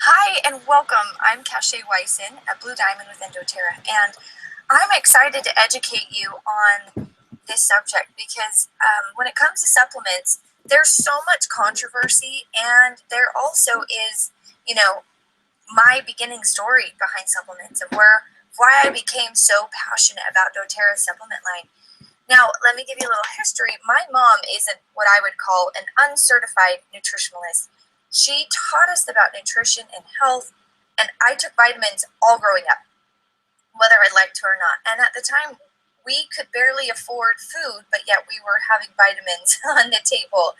Hi and welcome. I'm Cachay-Wyoils, a Blue Diamond with doTERRA, and I'm excited to educate you on this subject because when it comes to supplements, there's so much controversy, and there also is, my beginning story behind supplements and why I became so passionate about doTERRA's supplement line. Now, let me give you a little history. My mom is what I would call an uncertified nutritionalist. She taught us about nutrition and health, and I took vitamins all growing up, whether I liked to or not. And at the time, we could barely afford food, but yet we were having vitamins on the table.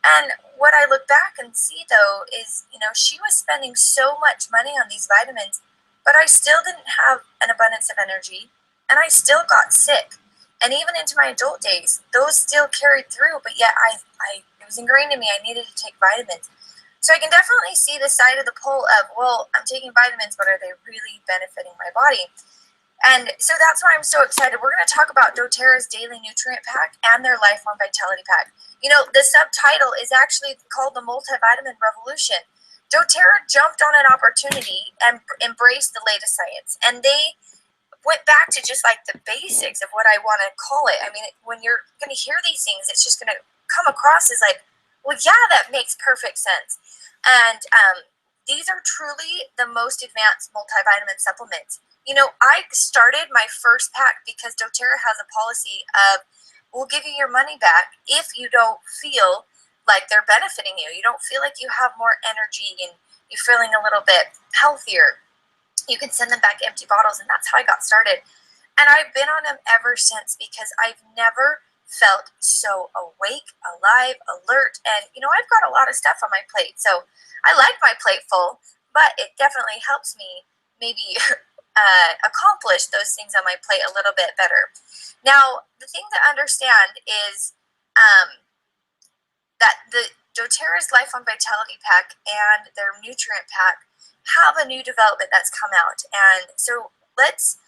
And what I look back and see, though, is, she was spending so much money on these vitamins, but I still didn't have an abundance of energy, and I still got sick. And even into my adult days, those still carried through, but yet it was ingrained in me I needed to take vitamins. So I can definitely see the side of the pole of, well, I'm taking vitamins, but are they really benefiting my body? And so that's why I'm so excited. We're going to talk about doTERRA's Daily Nutrient Pack and their Lifelong Vitality Pack. The subtitle is actually called the Multivitamin Revolution. doTERRA jumped on an opportunity and embraced the latest science. And they went back to just like the basics of what I want to call it. I mean, when you're going to hear these things, it's just going to come across as like, well, yeah, that makes perfect sense. And these are truly the most advanced multivitamin supplements. I started my first pack because doTERRA has a policy of, we'll give you your money back if you don't feel like they're benefiting you. You don't feel like you have more energy and you're feeling a little bit healthier. You can send them back empty bottles, and that's how I got started. And I've been on them ever since because I've never felt so awake, alive, alert. And, I've got a lot of stuff on my plate. So I like my plate full, but it definitely helps me maybe accomplish those things on my plate a little bit better. Now, the thing to understand is that the doTERRA's Lifelong Vitality Pack and their Nutrient Pack have a new development that's come out. And so let's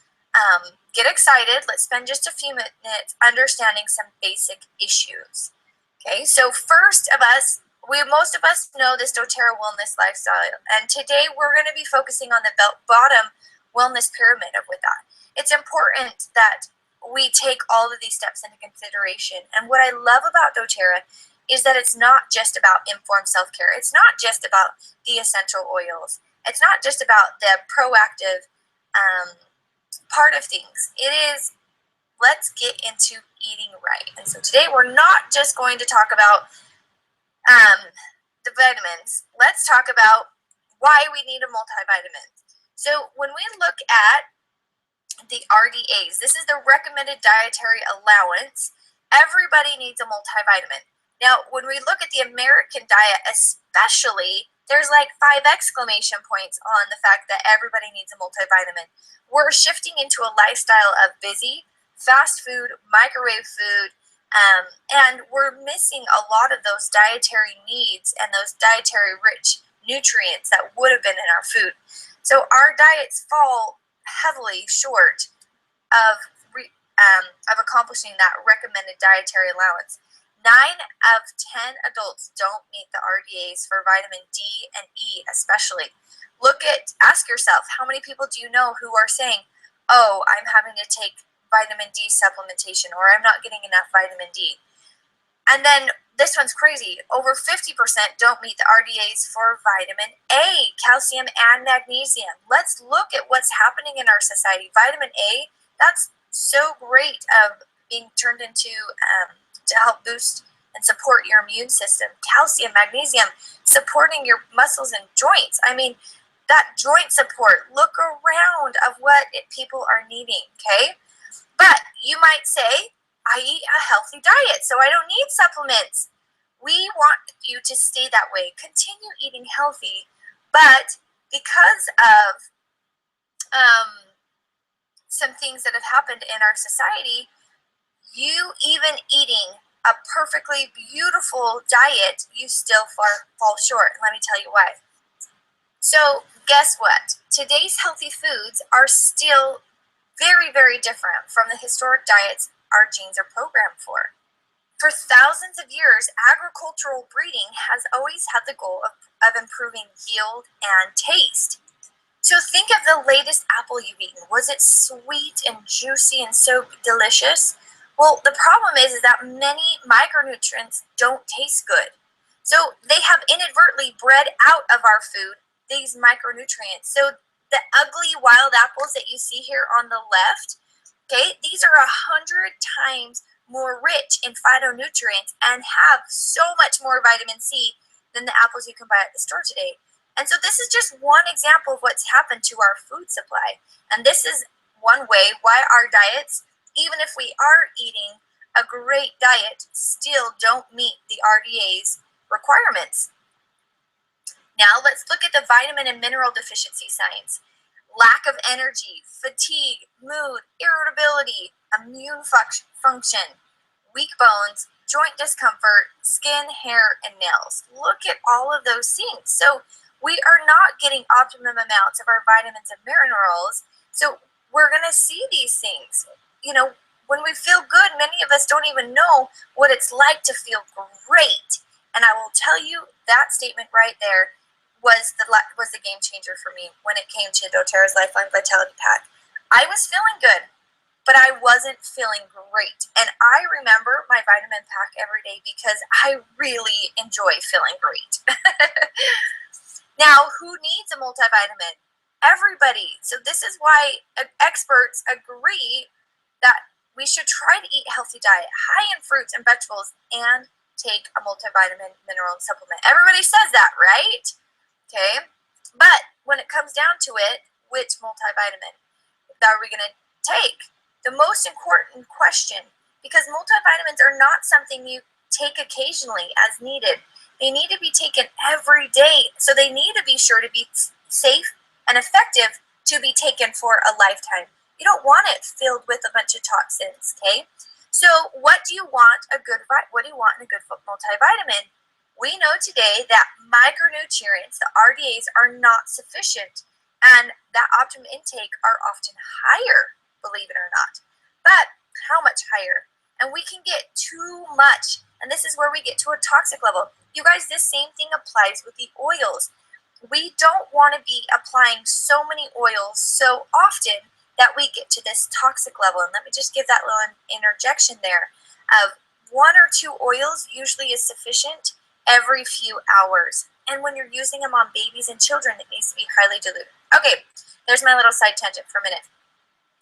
get excited. Let's spend just a few minutes understanding some basic issues. Okay, so most of us know this doTERRA wellness lifestyle, and today we're going to be focusing on the bottom wellness pyramid of with that. It's important that we take all of these steps into consideration. And what I love about doTERRA is that it's not just about informed self-care. It's not just about the essential oils. It's not just about the proactive part of things. It is, let's get into eating right. And so today we're not just going to talk about the vitamins. Let's talk about why we need a multivitamin. So when we look at the RDAs, this is the recommended dietary allowance. Everybody needs a multivitamin. Now, when we look at the American diet especially, there's like 5 exclamation points on the fact that everybody needs a multivitamin. We're shifting into a lifestyle of busy, fast food, microwave food, and we're missing a lot of those dietary needs and those dietary rich nutrients that would have been in our food. So our diets fall heavily short of accomplishing that recommended dietary allowance. 9 of 10 adults don't meet the RDAs for vitamin D and E especially. Ask yourself, how many people do you know who are saying, oh, I'm having to take vitamin D supplementation, or I'm not getting enough vitamin D? And then this one's crazy. Over 50% don't meet the RDAs for vitamin A, calcium, and magnesium. Let's look at what's happening in our society. Vitamin A, that's so great of being turned into to help boost and support your immune system. Calcium, magnesium, supporting your muscles and joints. I mean, that joint support, look around of what people are needing, okay? But you might say, I eat a healthy diet, so I don't need supplements. We want you to stay that way. Continue eating healthy, but because of some things that have happened in our society, you even eating a perfectly beautiful diet, you still fall short. Let me tell you why. So guess what? Today's healthy foods are still very, very different from the historic diets our genes are programmed for. For thousands of years, agricultural breeding has always had the goal of of improving yield and taste. So think of the latest apple you've eaten. Was it sweet and juicy and so delicious? Well, the problem is that many micronutrients don't taste good. So they have inadvertently bred out of our food these micronutrients. So the ugly wild apples that you see here on the left, okay, these are 100 times more rich in phytonutrients and have so much more vitamin C than the apples you can buy at the store today. And so this is just one example of what's happened to our food supply. And this is one way why our diets, even if we are eating a great diet, still don't meet the RDA's requirements. Now let's look at the vitamin and mineral deficiency signs. Lack of energy, fatigue, mood, irritability, immune function, weak bones, joint discomfort, skin, hair, and nails. Look at all of those things. So we are not getting optimum amounts of our vitamins and minerals. So we're going to see these things. You know, when we feel good, many of us don't even know what it's like to feel great. And I will tell you that statement right there was the game changer for me when it came to doTERRA's Lifeline Vitality Pack. I was feeling good, but I wasn't feeling great. And I remember my vitamin pack every day because I really enjoy feeling great. Now, who needs a multivitamin? Everybody. So this is why experts agree that we should try to eat a healthy diet, high in fruits and vegetables, and take a multivitamin mineral supplement. Everybody says that, right? Okay. But when it comes down to it, which multivitamin are we going to take? The most important question, because multivitamins are not something you take occasionally as needed. They need to be taken every day. So they need to be sure to be safe and effective to be taken for a lifetime. You don't want it filled with a bunch of toxins, okay? So what do you want in a good multivitamin? We know today that micronutrients, the RDAs, are not sufficient, and that optimum intake are often higher, believe it or not. But how much higher? And we can get too much, and this is where we get to a toxic level. You guys, this same thing applies with the oils. We don't want to be applying so many oils so often that we get to this toxic level. And let me just give that little interjection there of 1 or 2 oils usually is sufficient every few hours. And when you're using them on babies and children, it needs to be highly diluted. Okay, there's my little side tangent for a minute.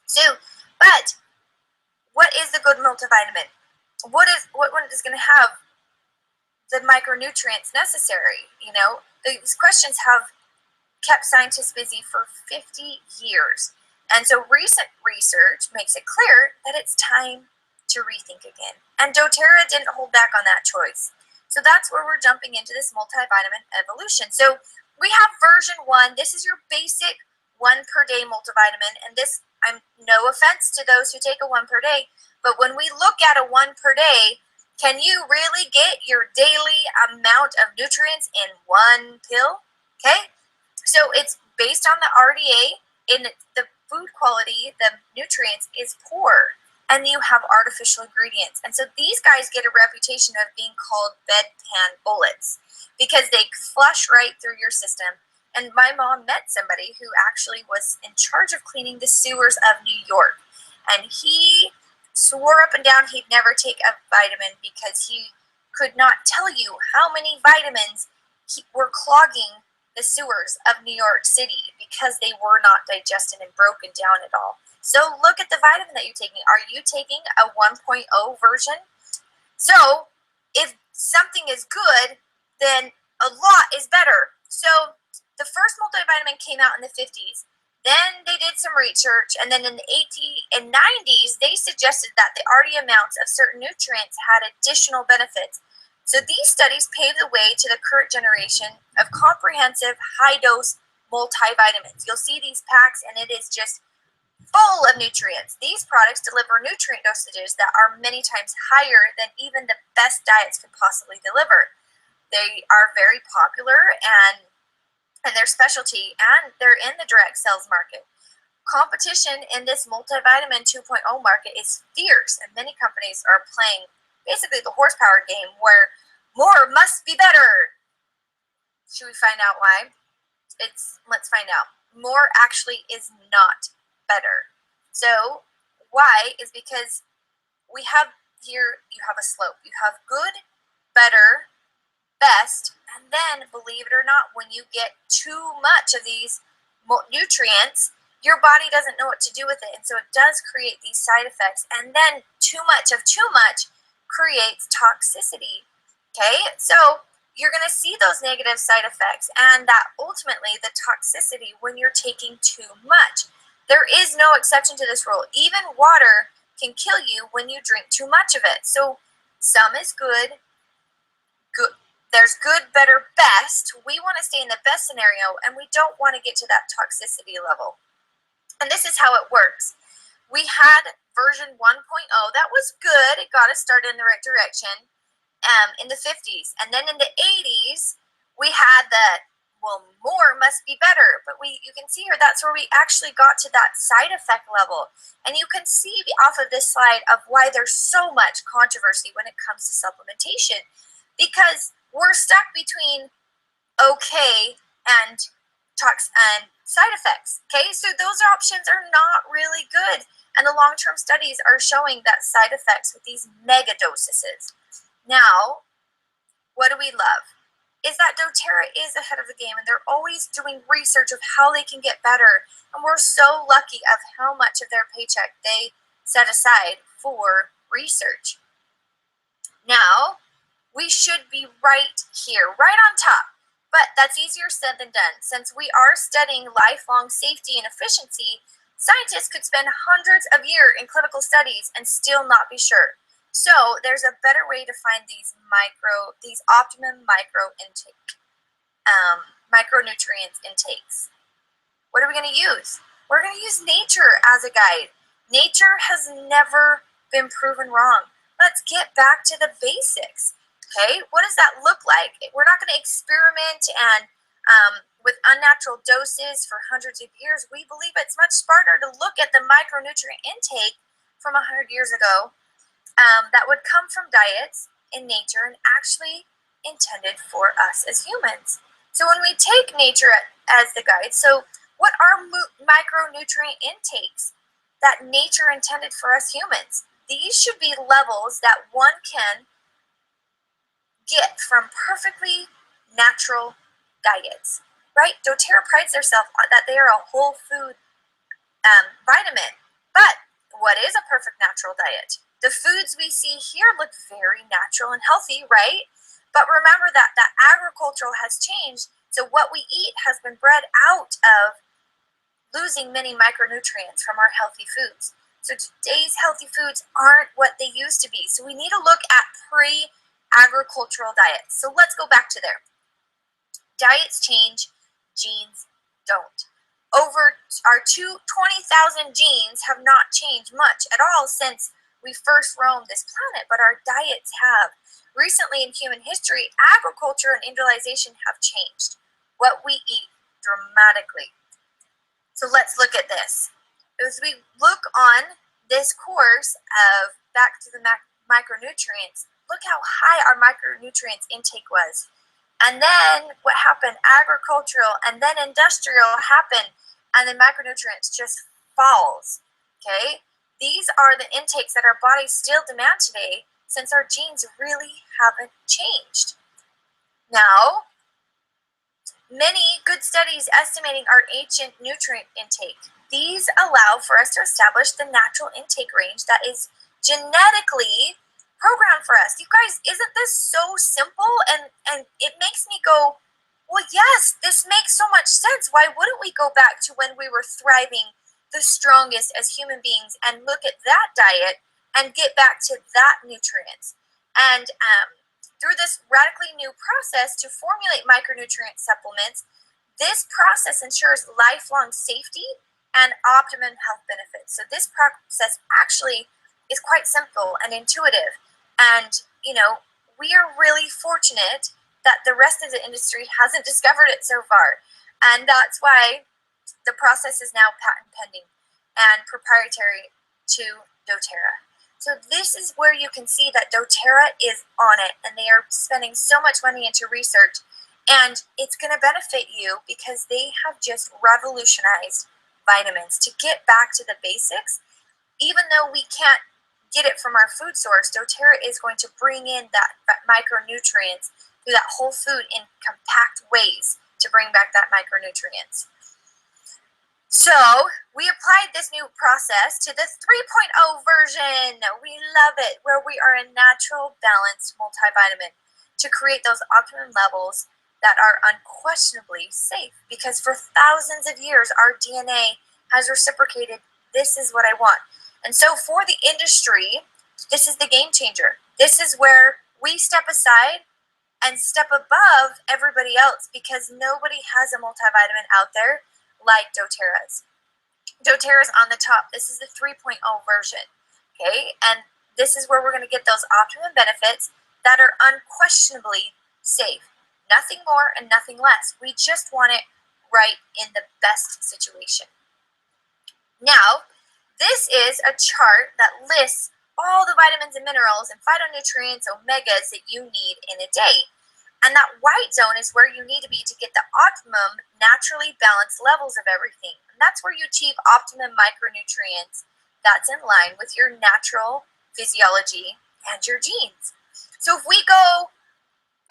So, but what is the good multivitamin? What one is going to have the micronutrients necessary? You know, these questions have kept scientists busy for 50 years. And so recent research makes it clear that it's time to rethink again. And doTERRA didn't hold back on that choice. So that's where we're jumping into this multivitamin evolution. So we have version 1. This is your basic 1 per day multivitamin. And this, I'm no offense to those who take a 1 per day, but when we look at a 1 per day, can you really get your daily amount of nutrients in 1 pill? Okay, so it's based on the RDA. In the food quality, the nutrients is poor, and you have artificial ingredients. And so these guys get a reputation of being called bedpan bullets because they flush right through your system. And my mom met somebody who actually was in charge of cleaning the sewers of New York, and he swore up and down he'd never take a vitamin because he could not tell you how many vitamins were clogging the sewers of New York City because they were not digested and broken down at all. So look at the vitamin that you're taking. Are you taking a 1.0 version? So if something is good, then a lot is better. So the first multivitamin came out in the 50s. Then they did some research, and then in the 80s and 90s, they suggested that the RD amounts of certain nutrients had additional benefits. So these studies paved the way to the current generation of comprehensive high-dose multivitamins. You'll see these packs, and it is just full of nutrients. These products deliver nutrient dosages that are many times higher than even the best diets could possibly deliver. They are very popular and their specialty, and they're in the direct sales market. Competition in this multivitamin 2.0 market is fierce, and many companies are playing basically the horsepower game where more must be better. Should we find out why? Let's find out. More actually is not better. So why is because we have here, you have a slope. You have good, better, best, and then believe it or not, when you get too much of these nutrients, your body doesn't know what to do with it, and so it does create these side effects. And then too much of too much creates toxicity. Okay, so you're going to see those negative side effects, and that ultimately the toxicity when you're taking too much. There is no exception to this rule. Even water can kill you when you drink too much of it. So some is good. There's good, better, best. We want to stay in the best scenario, and we don't want to get to that toxicity level. And this is how it works. We had version 1.0. That was good. It got us started in the right direction in the 50s. And then in the 80s, we had the, well, more must be better. But you can see here, that's where we actually got to that side effect level. And you can see off of this slide of why there's so much controversy when it comes to supplementation. Because we're stuck between okay and side effects. Okay, so those options are not really good, and the long-term studies are showing that side effects with these mega doses. Now, what do we love? Is that doTERRA is ahead of the game, and they're always doing research of how they can get better, and we're so lucky of how much of their paycheck they set aside for research. Now, we should be right here, right on top. But that's easier said than done. Since we are studying lifelong safety and efficiency, scientists could spend hundreds of years in clinical studies and still not be sure. So there's a better way to find these optimum micronutrients intakes. What are we going to use? We're going to use nature as a guide. Nature has never been proven wrong. Let's get back to the basics. Okay, what does that look like? We're not going to experiment and with unnatural doses for hundreds of years. We believe it's much smarter to look at the micronutrient intake from 100 years ago that would come from diets in nature and actually intended for us as humans. So when we take nature as the guide, so what are micronutrient intakes that nature intended for us humans? These should be levels that one can get from perfectly natural diets, right? doTERRA prides themselves on that they are a whole food vitamin. But what is a perfect natural diet? The foods we see here look very natural and healthy, right? But remember that agricultural has changed, so what we eat has been bred out of losing many micronutrients from our healthy foods. So today's healthy foods aren't what they used to be. So we need to look at agricultural diets. So let's go back to there. Diets change, genes don't. Over our 20,000 genes have not changed much at all since we first roamed this planet, but our diets have. Recently in human history, agriculture and industrialization have changed what we eat dramatically. So let's look at this. As we look on this course of back to the micronutrients, look how high our micronutrients intake was. And then what happened? Agricultural and then industrial happened, and the micronutrients just falls. Okay? These are the intakes that our bodies still demand today since our genes really haven't changed. Now, many good studies estimating our ancient nutrient intake. These allow for us to establish the natural intake range that is genetically programmed for us. You guys, isn't this so simple? And it makes me go, well, yes, this makes so much sense. Why wouldn't we go back to when we were thriving the strongest as human beings and look at that diet and get back to that nutrients? And through this radically new process to formulate micronutrient supplements, this process ensures lifelong safety and optimum health benefits. So this process actually is quite simple and intuitive. And, we are really fortunate that the rest of the industry hasn't discovered it so far. And that's why the process is now patent pending and proprietary to doTERRA. So this is where you can see that doTERRA is on it, and they are spending so much money into research. And it's going to benefit you because they have just revolutionized vitamins to get back to the basics. Even though we can't get it from our food source, doTERRA is going to bring in that micronutrients through that whole food in compact ways to bring back that micronutrients. So we applied this new process to the 3.0 version. We love it, where we are a natural, balanced multivitamin to create those optimum levels that are unquestionably safe. Because for thousands of years, our DNA has reciprocated, this is what I want. And so for the industry, this is the game changer. This is where we step aside and step above everybody else, because nobody has a multivitamin out there like doTERRA's. doTERRA's on the top. This is the 3.0 version, okay? And this is where we're going to get those optimum benefits that are unquestionably safe. Nothing more and nothing less. We just want it right in the best situation. Now, this is a chart that lists all the vitamins and minerals and phytonutrients, omegas that you need in a day. And that white zone is where you need to be to get the optimum, naturally balanced levels of everything. And that's where you achieve optimum micronutrients that's in line with your natural physiology and your genes. So if we go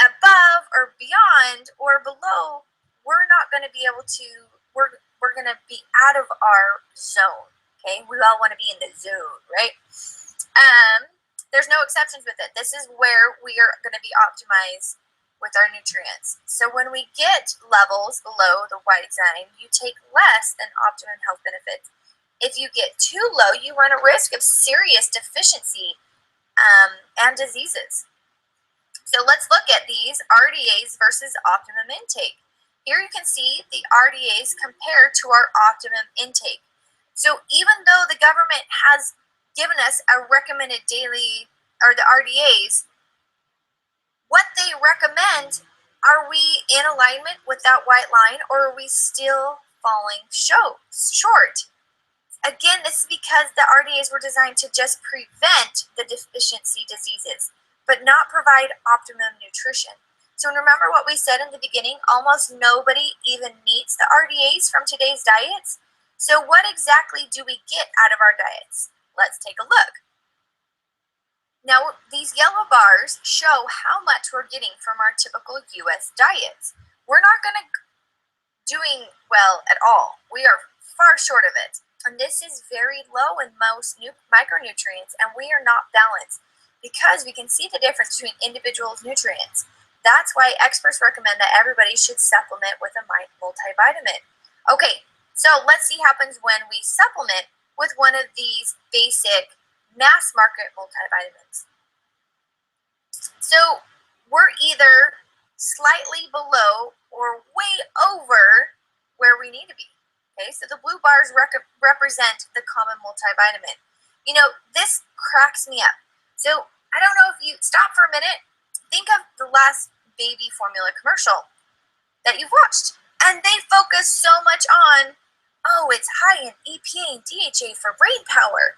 above or beyond or below, we're not going to be able to, we're going to be out of our zone. Okay, we all want to be in the zone, right? There's no exceptions with it. This is where we are going to be optimized with our nutrients. So when we get levels below the white zone, you take less than optimum health benefits. If you get too low, you run a risk of serious deficiency and diseases. So let's look at these RDAs versus optimum intake. Here you can see the RDAs compared to our optimum intake. So even though the government has given us a recommended daily, or the RDAs, what they recommend, are we in alignment with that white line, or are we still falling short? Again, this is because the RDAs were designed to just prevent the deficiency diseases, but not provide optimum nutrition. So remember what we said in the beginning, almost nobody even meets the RDAs from today's diets. So what exactly do we get out of our diets? Let's take a look. Now, these yellow bars show how much we're getting from our typical U.S. diets. We're not going to doing well at all. We are far short of it. And this is very low in most micronutrients, and we are not balanced because we can see the difference between individuals' nutrients. That's why experts recommend that everybody should supplement with a multivitamin. Okay, so let's see what happens when we supplement with one of these basic mass market multivitamins. So we're either slightly below or way over where we need to be. Okay, so the blue bars represent the common multivitamin. You know, this cracks me up. So I don't know if you stop for a minute, think of the last baby formula commercial that you've watched. And they focus so much on, oh, it's high in EPA and DHA for brain power.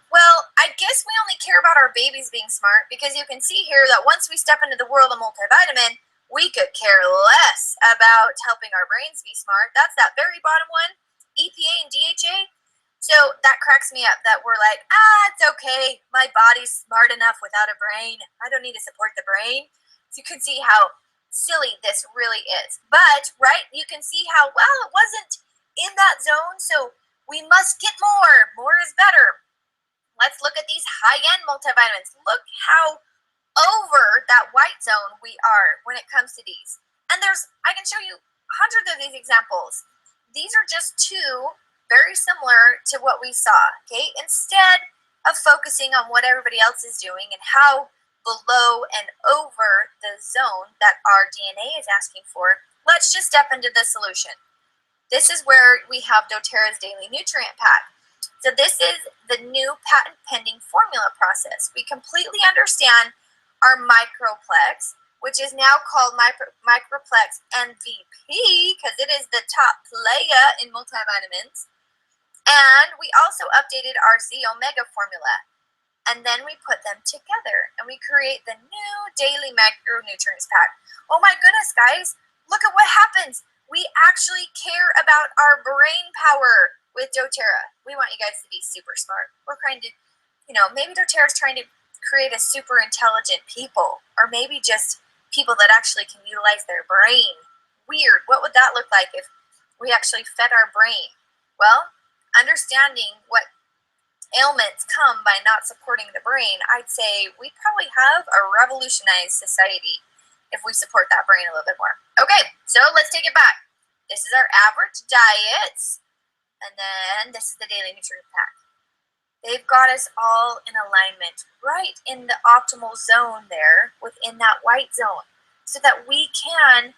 Well, I guess we only care about our babies being smart, because you can see here that once we step into the world of multivitamin, we could care less about helping our brains be smart. That's that very bottom one, EPA and DHA. So that cracks me up that we're like, it's okay. My body's smart enough without a brain. I don't need to support the brain. So you can see how silly this really is. But, right, you can see how, well, it wasn't in that zone, so we must get more. More is better. Let's look at these high-end multivitamins. Look how over that white zone we are when it comes to these. And I can show you hundreds of these examples. These are just two very similar to what we saw, okay? Instead of focusing on what everybody else is doing and how below and over the zone that our DNA is asking for, let's just step into the solution. This is where we have doTERRA's Daily Nutrient Pack. So this is the new patent-pending formula process. We completely understand our microplex, which is now called microplex MVP, because it is the top player in multivitamins. And we also updated our Z Omega formula. And then we put them together, and we create the new Daily Micronutrients Pack. Oh my goodness, guys, look at what happens. We actually care about our brain power with doTERRA. We want you guys to be super smart. We're trying to, maybe doTERRA is trying to create a super intelligent people, or maybe just people that actually can utilize their brain. Weird. What would that look like if we actually fed our brain? Well, understanding what ailments come by not supporting the brain, I'd say we probably have a revolutionized society if we support that brain a little bit more. Okay, so let's take it back. This is our average diets, and then this is the daily nutrient pack. They've got us all in alignment, right in the optimal zone there, within that white zone, so that we can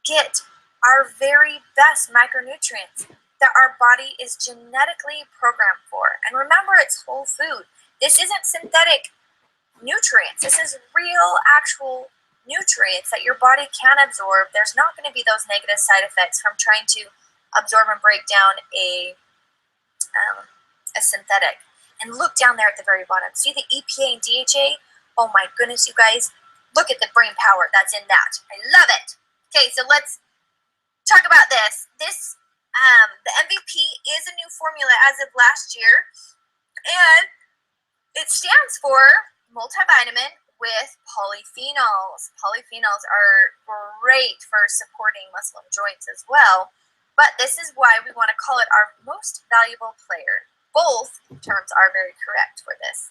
get our very best micronutrients that our body is genetically programmed for. And remember, it's whole food. This isn't synthetic nutrients. This is real, actual nutrients that your body can absorb. There's not going to be those negative side effects from trying to absorb and break down a synthetic. And look down there at the very bottom. See the EPA and DHA? Oh my goodness, you guys. Look at the brain power that's in that. I love it. Okay, so let's talk about this. The MVP is a new formula as of last year, and it stands for multivitamin with polyphenols. Polyphenols are great for supporting muscle and joints as well, but this is why we want to call it our most valuable player. Both terms are very correct for this.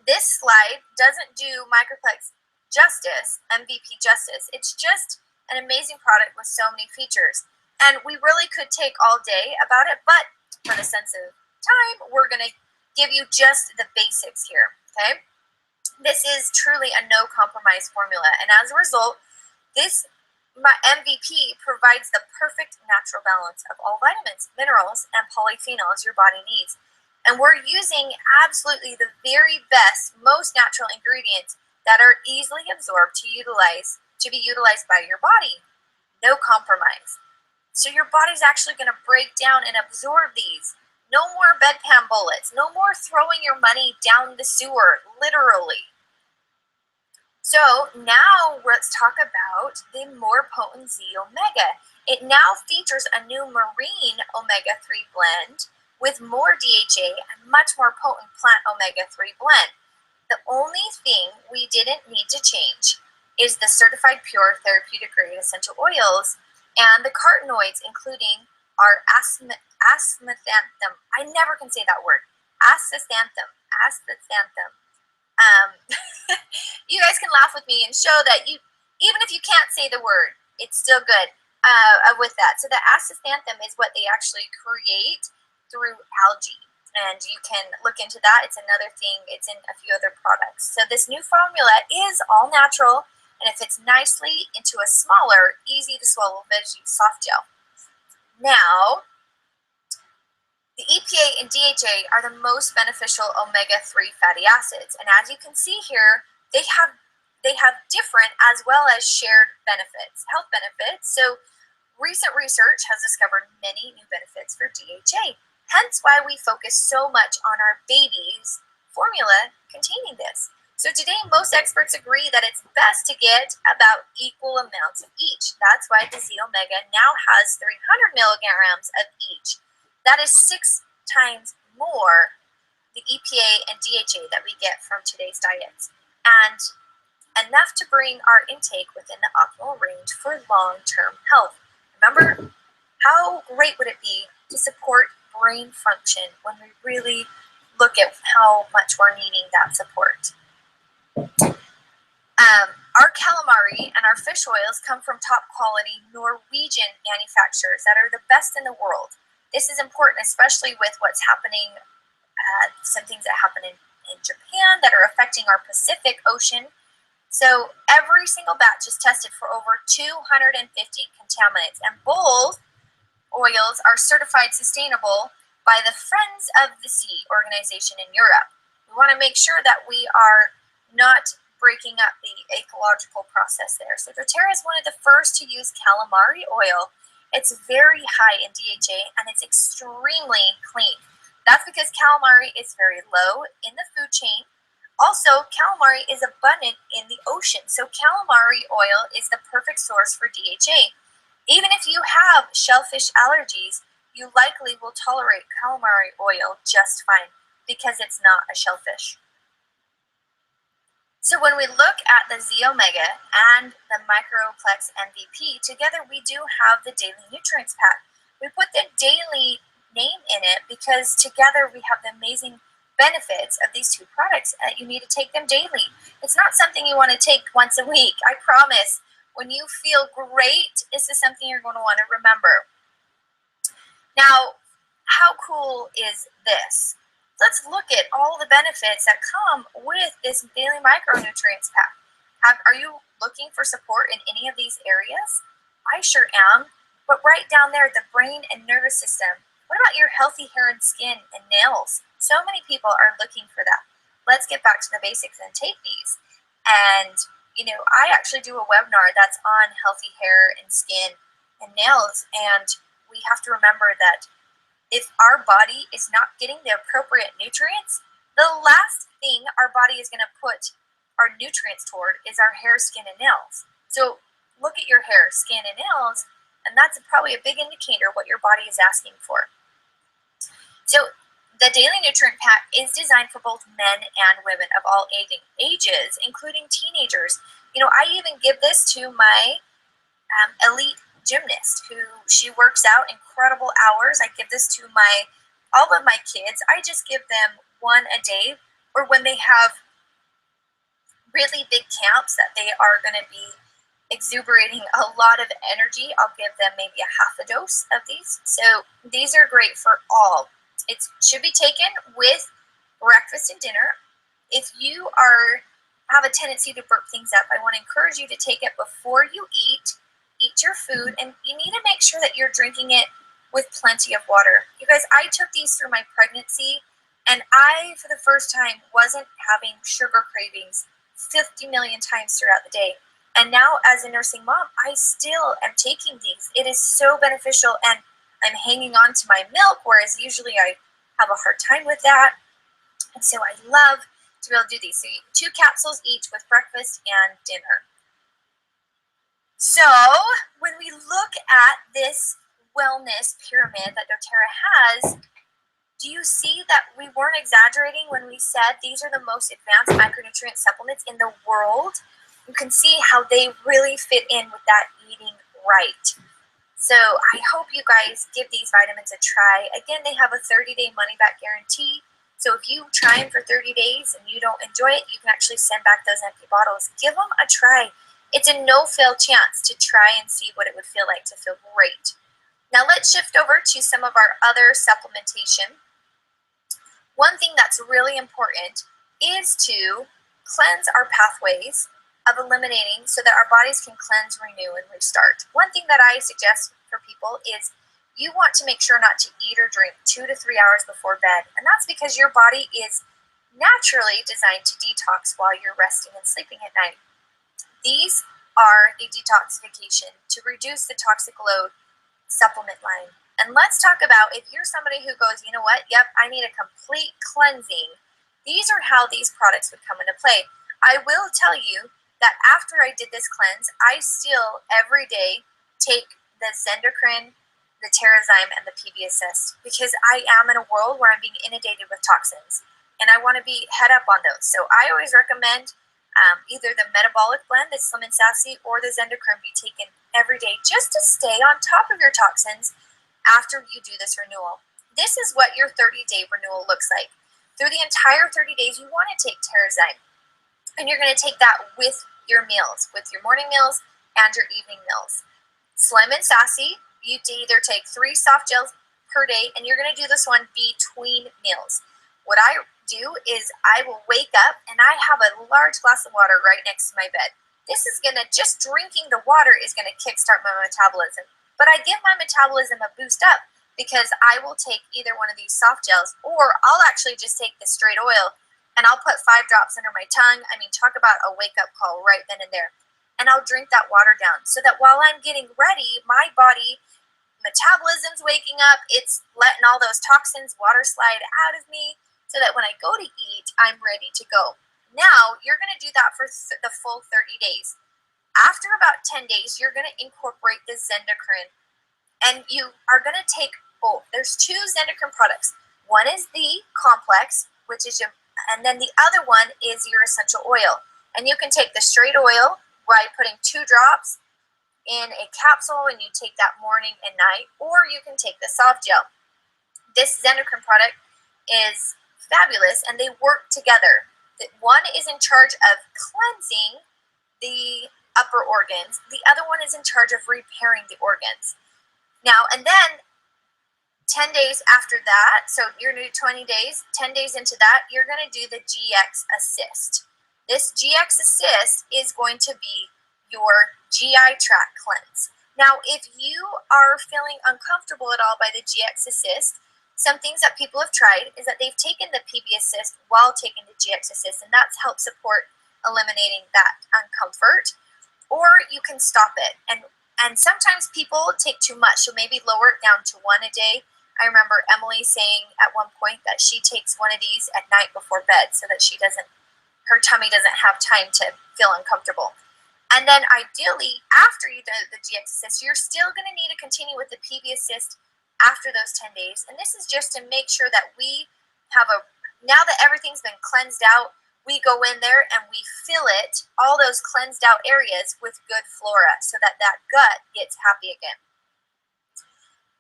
This slide doesn't do Microplex justice, MVP justice. It's just an amazing product with so many features. And we really could take all day about it, but for the sense of time, we're going to give you just the basics here, okay? This is truly a no-compromise formula, and as a result, this MVP provides the perfect natural balance of all vitamins, minerals, and polyphenols your body needs. And we're using absolutely the very best, most natural ingredients that are easily absorbed to be utilized by your body. No compromise. So your body's actually going to break down and absorb these. No more bedpan bullets. No more throwing your money down the sewer, literally. So now let's talk about the more potent Z Omega. It now features a new marine omega-3 blend with more DHA and much more potent plant omega-3 blend. The only thing we didn't need to change is the certified pure therapeutic grade essential oils and the carotenoids, including our astaxanthin. I never can say that word. Astaxanthin. You guys can laugh with me and show that even if you can't say the word, it's still good with that. So the astaxanthin is what they actually create through algae. And you can look into that. It's another thing. It's in a few other products. So this new formula is all natural, and it fits nicely into a smaller, easy-to-swallow veggie soft gel. Now, the EPA and DHA are the most beneficial omega-3 fatty acids, and as you can see here, they have different as well as shared benefits, health benefits. So recent research has discovered many new benefits for DHA, hence why we focus so much on our baby's formula containing this. So today, most experts agree that it's best to get about equal amounts of each. That's why the Z Omega now has 300 milligrams of each. That is 6 times more the EPA and DHA that we get from today's diets, and enough to bring our intake within the optimal range for long-term health. Remember, how great would it be to support brain function when we really look at how much we're needing that support? Our calamari and our fish oils come from top quality Norwegian manufacturers that are the best in the world. This is important, especially with what's happening, some things that happen in Japan that are affecting our Pacific Ocean. So every single batch is tested for over 250 contaminants, and both oils are certified sustainable by the Friends of the Sea organization in Europe. We want to make sure that we are not breaking up the ecological process there. So doTERRA is one of the first to use calamari oil. It's very high in DHA and it's extremely clean. That's because calamari is very low in the food chain. Also, calamari is abundant in the ocean. So calamari oil is the perfect source for DHA. Even if you have shellfish allergies, you likely will tolerate calamari oil just fine because it's not a shellfish. So when we look at the Z Omega and the Microplex MVP, together we do have the Daily Nutrients Pack. We put the daily name in it because together we have the amazing benefits of these two products. You need to take them daily. It's not something you want to take once a week. I promise. When you feel great, this is something you're going to want to remember. Now, how cool is this? Let's look at all the benefits that come with this daily micronutrients pack. Are you looking for support in any of these areas? I sure am. But right down there, the brain and nervous system. What about your healthy hair and skin and nails? So many people are looking for that. Let's get back to the basics and take these. And, I actually do a webinar that's on healthy hair and skin and nails. And we have to remember that if our body is not getting the appropriate nutrients, the last thing our body is going to put our nutrients toward is our hair, skin, and nails. So look at your hair, skin, and nails, and that's probably a big indicator what your body is asking for. So the Daily Nutrient Pack is designed for both men and women of all ages, including teenagers. I even give this to my elite gymnast who she works out incredible hours. I give this to all of my kids. I just give them one a day, or when they have really big camps that they are going to be exuberating a lot of energy, I'll give them maybe a half a dose of these. So these are great for all. It should be taken with breakfast and dinner. If you have a tendency to burp things up, I want to encourage you to take it before you eat your food, and you need to make sure that you're drinking it with plenty of water. You guys, I took these through my pregnancy, and I, for the first time, wasn't having sugar cravings 50 million times throughout the day. And now, as a nursing mom, I still am taking these. It is so beneficial, and I'm hanging on to my milk, whereas usually I have a hard time with that. And so I love to be able to do these. So 2 capsules each with breakfast and dinner. So when we look at this wellness pyramid that doTERRA has, do you see that we weren't exaggerating when we said these are the most advanced micronutrient supplements in the world? You can see how they really fit in with that eating right. So I hope you guys give these vitamins a try. Again, they have a 30-day money-back guarantee. So if you try them for 30 days and you don't enjoy it, you can actually send back those empty bottles. Give them a try. It's a no-fail chance to try and see what it would feel like to feel great. Now let's shift over to some of our other supplementation. One thing that's really important is to cleanse our pathways of eliminating so that our bodies can cleanse, renew, and restart. One thing that I suggest for people is you want to make sure not to eat or drink 2 to 3 hours before bed. And that's because your body is naturally designed to detox while you're resting and sleeping at night. These are a detoxification to reduce the toxic load supplement line. And let's talk about if you're somebody who goes, you know what, yep, I need a complete cleansing. These are how these products would come into play. I will tell you that after I did this cleanse, I still every day take the Zendocrine, the Terrazyme, and the PB Assist because I am in a world where I'm being inundated with toxins and I want to be head up on those. So I always recommend either the metabolic blend, the Slim and Sassy, or the Zendocrine be taken every day just to stay on top of your toxins after you do this renewal. This is what your 30-day renewal looks like. Through the entire 30 days, you want to take Terrazyme, and you're going to take that with your meals, with your morning meals and your evening meals. Slim and Sassy, you either take 3 soft gels per day, and you're going to do this one between meals. What I do is I will wake up and I have a large glass of water right next to my bed. This is going to, just drinking the water is going to kickstart my metabolism. But I give my metabolism a boost up because I will take either one of these soft gels, or I'll actually just take the straight oil and I'll put 5 drops under my tongue. I mean, talk about a wake-up call right then and there. And I'll drink that water down so that while I'm getting ready, my body metabolism's waking up, it's letting all those toxins water slide out of me so that when I go to eat, I'm ready to go. Now, you're going to do that for the full 30 days. After about 10 days, you're going to incorporate the Zendocrine, and you are going to take both. There's two Zendocrine products. One is the complex, which is your, and then the other one is your essential oil. And you can take the straight oil by putting 2 drops in a capsule, and you take that morning and night, or you can take the soft gel. This Zendocrine product is fabulous, and they work together. One is in charge of cleansing the upper organs. The other one is in charge of repairing the organs. Now, and then 10 days after that, so you're going to do 20 days, 10 days into that, you're going to do the GX Assist. This GX Assist is going to be your GI tract cleanse. Now, if you are feeling uncomfortable at all by the GX Assist, some things that people have tried is that they've taken the PB Assist while taking the GX Assist, and that's helped support eliminating that uncomfort. Or you can stop it. And sometimes people take too much, so maybe lower it down to 1 a day. I remember Emily saying at one point that she takes one of these at night before bed so that her tummy doesn't have time to feel uncomfortable. And then ideally, after you do the GX Assist, you're still going to need to continue with the PB Assist after those 10 days. And this is just to make sure that we have now that everything's been cleansed out, we go in there and we fill it, all those cleansed out areas, with good flora so that that gut gets happy again.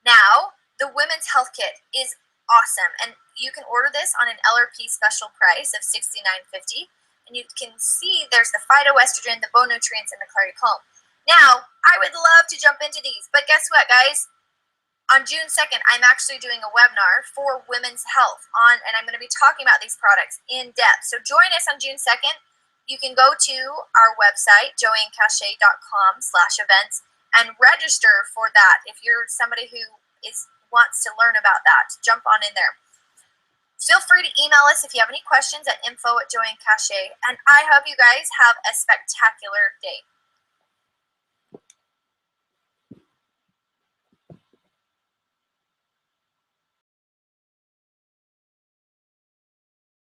Now, the Women's Health Kit is awesome, and you can order this on an LRP special price of $69.50, and you can see there's the phytoestrogen, the bone nutrients, and the clarity calm. Now, I would love to jump into these, but guess what, guys? On June 2nd, I'm actually doing a webinar for women's health and I'm going to be talking about these products in depth. So join us on June 2nd. You can go to our website, joanecachay.com/events, and register for that. If you're somebody who wants to learn about that, jump on in there. Feel free to email us if you have any questions at info@joanecachay, and I hope you guys have a spectacular day.